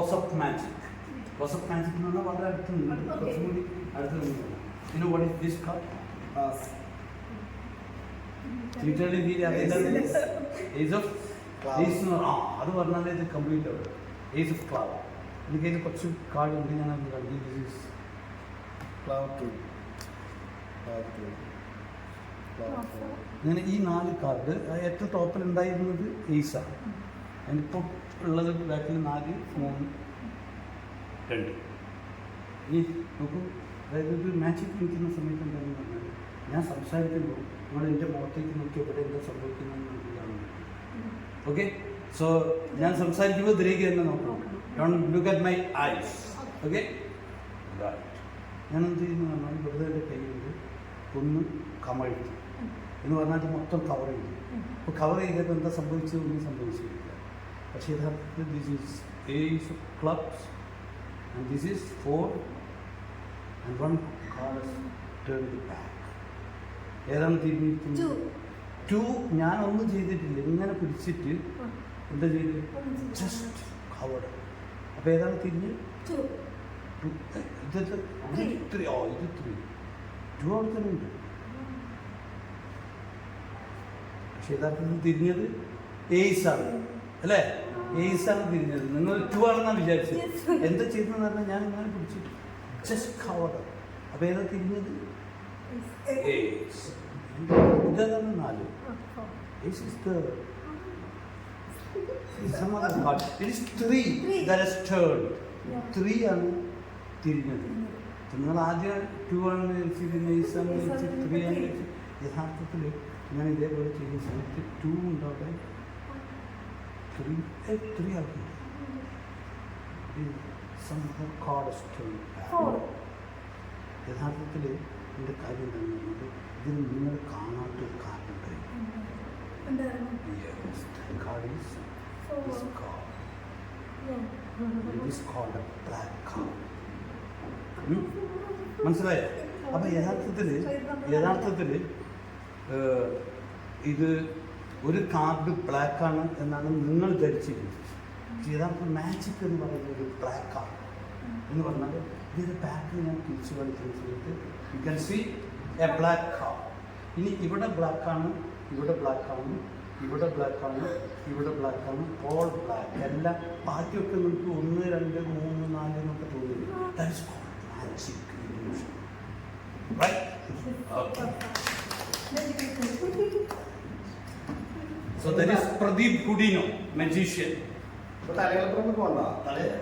Close-up magic. Close-up magic എന്ന് പറഞ്ഞാൽ വളരെ അടുത്ത് നിന്ന് കുറച്ചും കൂടി അടുത്ത് നിന്ന്. You know what is this card? Literally Ace of Ace അത് പറഞ്ഞാൽ ഇത് കംപ്ലീറ്റ് ആവും. Ace of Club. എനിക്ക് അതിൽ കുറച്ച് കാർഡ് ഉണ്ട്, ഞാൻ അത് കണ്ടു. This is Club 2. അങ്ങനെ ഈ 4 കാർഡ് ഏറ്റവും ടോപ്പിൽ ഉണ്ടായിരുന്നത് ഏസാണ്. അതിനിപ്പോൾ ഉള്ളത് ബാക്കിൽ 4, 3, 2. ഈ നോക്കൂ, അതായത് ഒരു മാച്ചിൽ നിൽക്കുന്ന സമയത്ത് എന്താണെന്ന് പറഞ്ഞാൽ ഞാൻ സംസാരിക്കുമ്പോൾ നിങ്ങൾ എൻ്റെ മുഖത്തേക്ക് നോക്കി എവിടെ എന്താ സംഭവിക്കുന്നതെന്ന് കാണുന്നു. ഓക്കെ, സോ ഞാൻ സംസാരിക്കുമ്പോൾ ഇതിലേക്ക് തന്നെ നോക്കണം. Don't look at my eyes. Okay, ഞാൻ എന്ത് ചെയ്യുന്നു പറഞ്ഞാൽ വെറുതെ എൻ്റെ കയ്യുണ്ട് ഒന്ന് കമഴ്ത്തി എന്ന് പറഞ്ഞാൽ അത് മൊത്തം കവർ ചെയ്തു. അപ്പോൾ കവർ ചെയ്തപ്പോൾ എന്താ സംഭവിച്ചത്? ഒന്നും സംഭവിച്ചില്ല. പക്ഷേ യഥാർത്ഥത്തിൽ this is ace of clubs and this is 4 and 1 card turn the back. ഏതാണ് തിരിഞ്ഞിരിക്കുന്നത്? 2. ഞാൻ ഒന്നും ചെയ്തിട്ടില്ല, ഇങ്ങനെ പിടിച്ചിട്ട് എന്താ ചെയ്ത് ജസ്റ്റ് കവർ. അപ്പോൾ ഏതാണ് തിരിഞ്ഞ്? 2. ഇത് 3. ഇത് 3. 2 അവിടെ തന്നെ ഉണ്ട്. പക്ഷെ യഥാർത്ഥത്തിൽ തിരിഞ്ഞത് ഏസാണ് അല്ലേ? ഏസാണ് തിരിഞ്ഞത്. നിങ്ങൾ 2 ആണെന്നാണ് വിചാരിച്ചത്. എന്താ ചെയ്തതെന്ന് പറഞ്ഞാൽ ഞാൻ ഇങ്ങനെ പിടിച്ചിട്ട് ജസ്റ്റ് കവർ. അപ്പോൾ ഏതാ തിരിഞ്ഞത്? ഏസ്. ഇതാണ് 4. Ace is the some other card. It is 3 that has turned. 3 ആണ് തിരിഞ്ഞത്. നിങ്ങൾ ആദ്യം 2 ആണ് തിരിഞ്ഞത്, Ace ആണ് തിരിച്ചത്, 3 ആണ് തിരിച്ചത്. യഥാർത്ഥത്തിൽ ഞാൻ ഇതേപോലെ ചെയ്യുന്ന സമയത്ത് 2 ഉണ്ടാവട്ടെ, 3 ആക്കി. Some other card has turned back. യഥാർത്ഥത്തിൽ എൻ്റെ കാര്യം എന്താണെന്ന് പറഞ്ഞത് ഇതിൽ നിങ്ങൾ കാണാത്തൊരു കാർഡ് ഉണ്ടായി. Yes, the card is this card. It is called a black card. മനസ്സിലായോ? അപ്പം യഥാർത്ഥത്തിൽ ഇത് ഒരു കാർഡ് ബ്ലാക്കാണ് എന്നാണ് നിങ്ങൾ ധരിച്ചിരുന്നത്. യഥാർത്ഥ മാജിക് എന്ന് പറയുന്നത് ഒരു ബ്ലാക്ക് കാർഡ് എന്ന് പറഞ്ഞാൽ ഇതിൻ്റെ ബാക്കിൽ ഞാൻ തിരിച്ചു കളിക്കുന്ന സമയത്ത് you can see a black card. ഇനി ഇവിടെ ബ്ലാക്കാണ്, ഇവിടെ ബ്ലാക്കാണ്, ഇവിടെ ബ്ലാക്കാണ്, ഇവിടെ ബ്ലാക്കാണ്, ഓൾ ബ്ലാക്ക്. എല്ലാം ബാക്കിയൊക്കെ നമുക്ക് 1, 2, 3, 4 എന്നൊക്കെ തോന്നുന്നു. That is called magic illusion. Right? Okay. So that is Pradeep Gudino, magician. തലകൾക്കൊന്നും പോകണ്ട.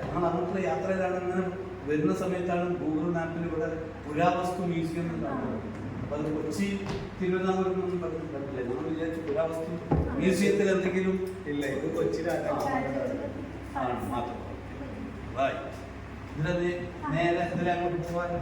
ഞങ്ങൾ അങ്ങോട്ടുള്ള യാത്രയിലാണ്. ഇങ്ങനെ വരുന്ന സമയത്താണ് ഗൂഗിൾ മാപ്പിൽ ഇവിടെ പുരാവസ്തു മ്യൂസിയം കാണുന്നത്. അപ്പോൾ അത് കൊച്ചി തിരുവനന്തപുരം പറ്റില്ല. നമ്മൾ വിചാരിച്ചു പുരാവസ്തു മ്യൂസിയത്തിൽ എന്തെങ്കിലും ഇല്ല, ഇത് കൊച്ചിയിലാണ് മാത്രം. ഇതിലെ നേരെ ഇതിലെ അങ്ങോട്ട് പോകാൻ